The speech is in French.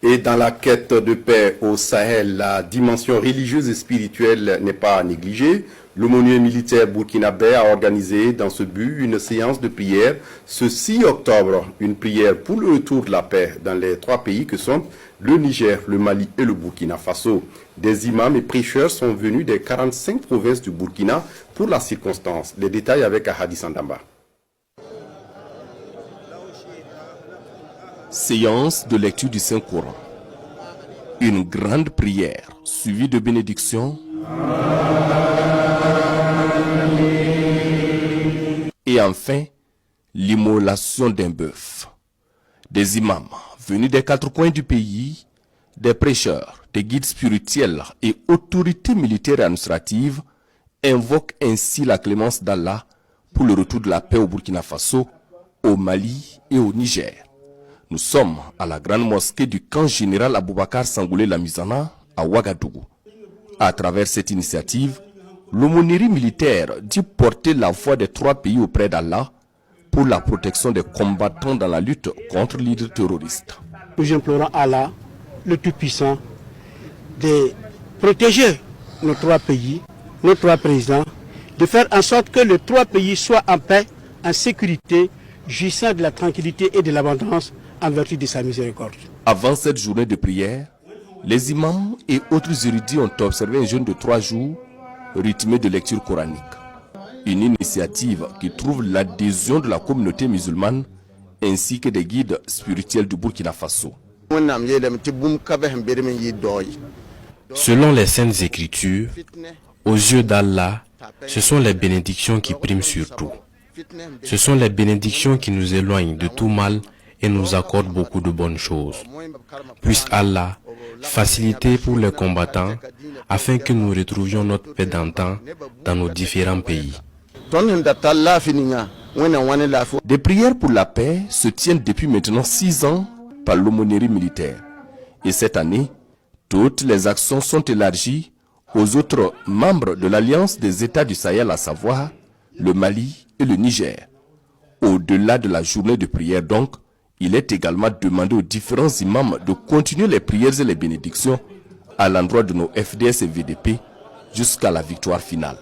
Et dans la quête de paix au Sahel, la dimension religieuse et spirituelle n'est pas négligée. L'aumônier militaire burkinabé a organisé dans ce but une séance de prière ce 6 octobre. Une prière pour le retour de la paix dans les 3 pays que sont le Niger, le Mali et le Burkina Faso. Des imams et prêcheurs sont venus des 45 provinces du Burkina pour la circonstance. Les détails avec Ahadi Sandamba. Séance de lecture du Saint-Coran. Une grande prière suivie de bénédictions et enfin l'immolation d'un bœuf. Des imams venus des 4 coins du pays, des prêcheurs, des guides spirituels et autorités militaires et administratives invoquent ainsi la clémence d'Allah pour le retour de la paix au Burkina Faso, au Mali et au Niger. Nous sommes à la grande mosquée du camp général Aboubakar Sangoulé Lamizana à Ouagadougou. À travers cette initiative, l'aumônerie militaire dit porter la voix des 3 pays auprès d'Allah pour la protection des combattants dans la lutte contre l'hydre terroriste. Nous implorons Allah, le Tout-Puissant, de protéger nos 3 pays, nos 3 présidents, de faire en sorte que les 3 pays soient en paix, en sécurité, jouissant de la tranquillité et de l'abondance en vertu de sa miséricorde. Avant cette journée de prière, les imams et autres érudits ont observé un jeûne de 3 jours rythmé de lecture coranique. Une initiative qui trouve l'adhésion de la communauté musulmane ainsi que des guides spirituels du Burkina Faso. Selon les Saintes Écritures, aux yeux d'Allah, ce sont les bénédictions qui priment sur tout. Ce sont les bénédictions qui nous éloignent de tout mal et nous accordent beaucoup de bonnes choses. Puisse Allah faciliter pour les combattants afin que nous retrouvions notre paix d'antan dans nos différents pays. Des prières pour la paix se tiennent depuis maintenant 6 ans par l'aumônerie militaire. Et cette année, toutes les actions sont élargies aux autres membres de l'Alliance des États du Sahel, à savoir le Mali et le Niger. Au-delà de la journée de prière donc, il est également demandé aux différents imams de continuer les prières et les bénédictions à l'endroit de nos FDS et VDP jusqu'à la victoire finale.